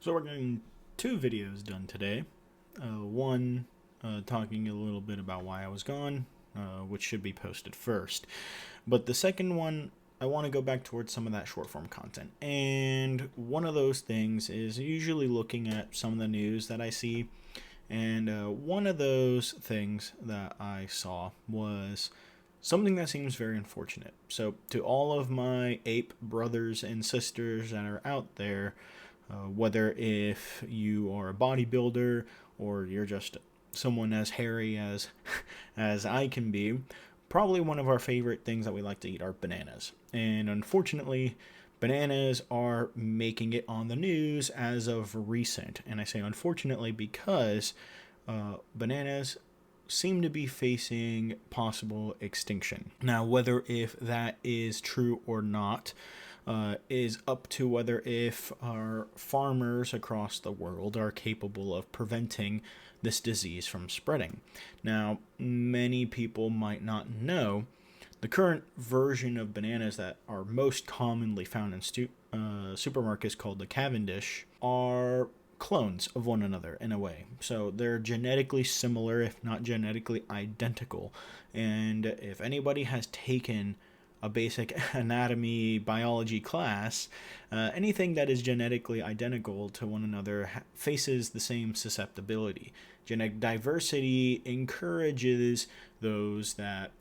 So we're getting two videos done today. One talking a little bit about why I was gone, which should be posted first. But the second one, I want to go back towards some of that short form content. And one of those things is usually looking at some of the news that I see. And one of those things that I saw was something that seems very unfortunate. So, to all of my ape brothers and sisters that are out there, whether if you are a bodybuilder or you're just someone as hairy as as I can be, probably one of our favorite things that we like to eat are bananas. And unfortunately, bananas are making it on the news as of recent. And I say unfortunately because bananas seem to be facing possible extinction. Now, whether if that is true or not is up to whether if our farmers across the world are capable of preventing this disease from spreading. Now, many people might not know the current version of bananas that are most commonly found in supermarkets called the cavendish are clones of one another in a way. So they're genetically similar, if not genetically identical. And if anybody has taken a basic anatomy biology class, anything that is genetically identical to one another faces the same susceptibility. Genetic diversity encourages those that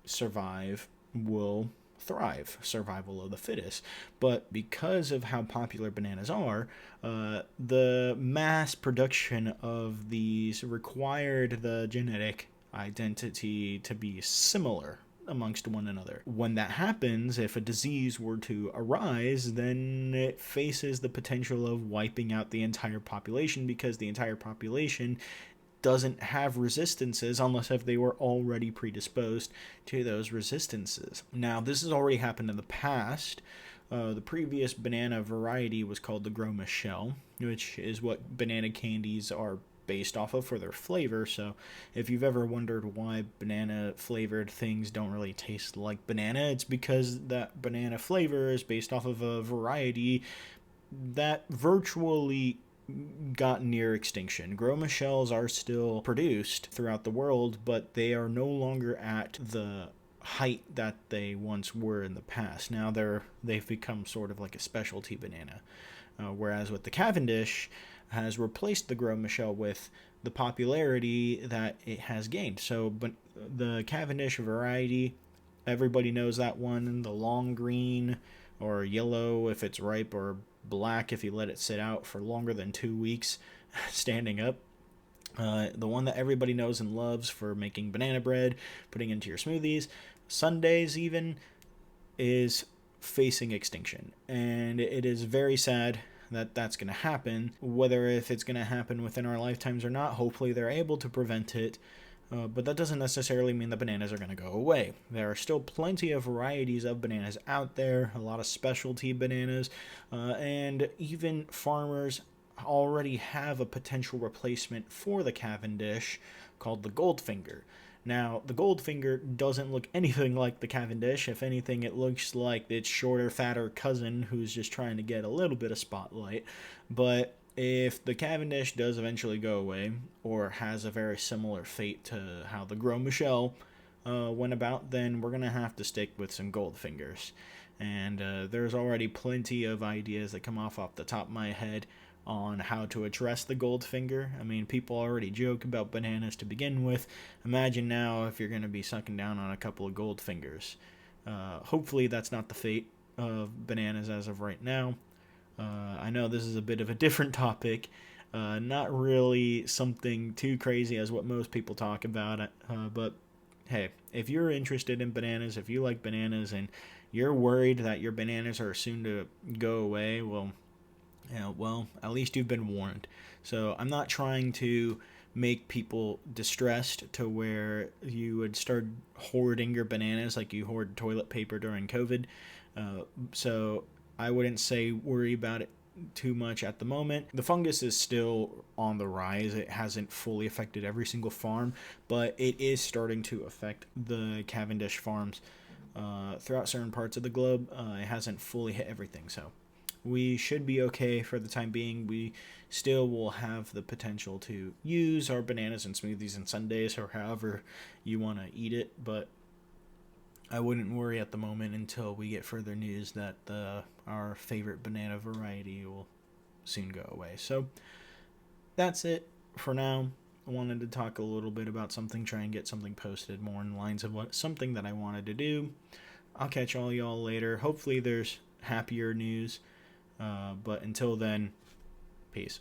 survive will thrive, survival of the fittest. But because of how popular bananas are, the mass production of these required the genetic identity to be similar amongst one another. When that happens, if a disease were to arise, then it faces the potential of wiping out the entire population because the entire population doesn't have resistances unless if they were already predisposed to those resistances. Now, this has already happened in the past. The previous banana variety was called the Gros Michel, which is what banana candies are based off of for their flavor. So if you've ever wondered why banana flavored things don't really taste like banana, it's because that banana flavor is based off of a variety that virtually got near extinction. Gros Michels are still produced throughout the world, but they are no longer at the height that they once were in the past. Now they've become sort of like a specialty banana. Whereas with the Cavendish has replaced the Gros Michel with the popularity that it has gained. So, but the Cavendish variety, everybody knows that one. The long green or yellow if it's ripe, or black if you let it sit out for longer than 2 weeks, standing up. The one that everybody knows and loves for making banana bread, putting into your smoothies, sundaes even, is facing extinction. And it is very sad that that's going to happen. Whether if it's going to happen within our lifetimes or not, hopefully they're able to prevent it. But that doesn't necessarily mean the bananas are going to go away. There are still plenty of varieties of bananas out there, a lot of specialty bananas, and even farmers already have a potential replacement for the Cavendish called the Goldfinger. Now, the Goldfinger doesn't look anything like the Cavendish. If anything, it looks like its shorter, fatter cousin who's just trying to get a little bit of spotlight. But if the Cavendish does eventually go away, or has a very similar fate to how the Gros Michel went about, then we're going to have to stick with some Goldfingers. And there's already plenty of ideas that come off the top of my head on how to address the Goldfinger. I mean, people already joke about bananas to begin with. Imagine now if you're going to be sucking down on a couple of Goldfingers. Hopefully that's not the fate of bananas as of right now. I know this is a bit of a different topic, not really something too crazy as what most people talk about, but hey, if you're interested in bananas, if you like bananas and you're worried that your bananas are soon to go away, well, at least you've been warned. So I'm not trying to make people distressed to where you would start hoarding your bananas like you hoard toilet paper during COVID. So I wouldn't say worry about it too much at the moment. The fungus is still on the rise. It hasn't fully affected every single farm, but it is starting to affect the Cavendish farms throughout certain parts of the globe. It hasn't fully hit everything, so we should be okay for the time being. We still will have the potential to use our bananas in smoothies and sundaes or however you want to eat it, but I wouldn't worry at the moment until we get further news that our favorite banana variety will soon go away. So that's it for now. I wanted to talk a little bit about something, try and get something posted more in lines of something that I wanted to do. I'll catch all y'all later. Hopefully there's happier news. But until then, peace.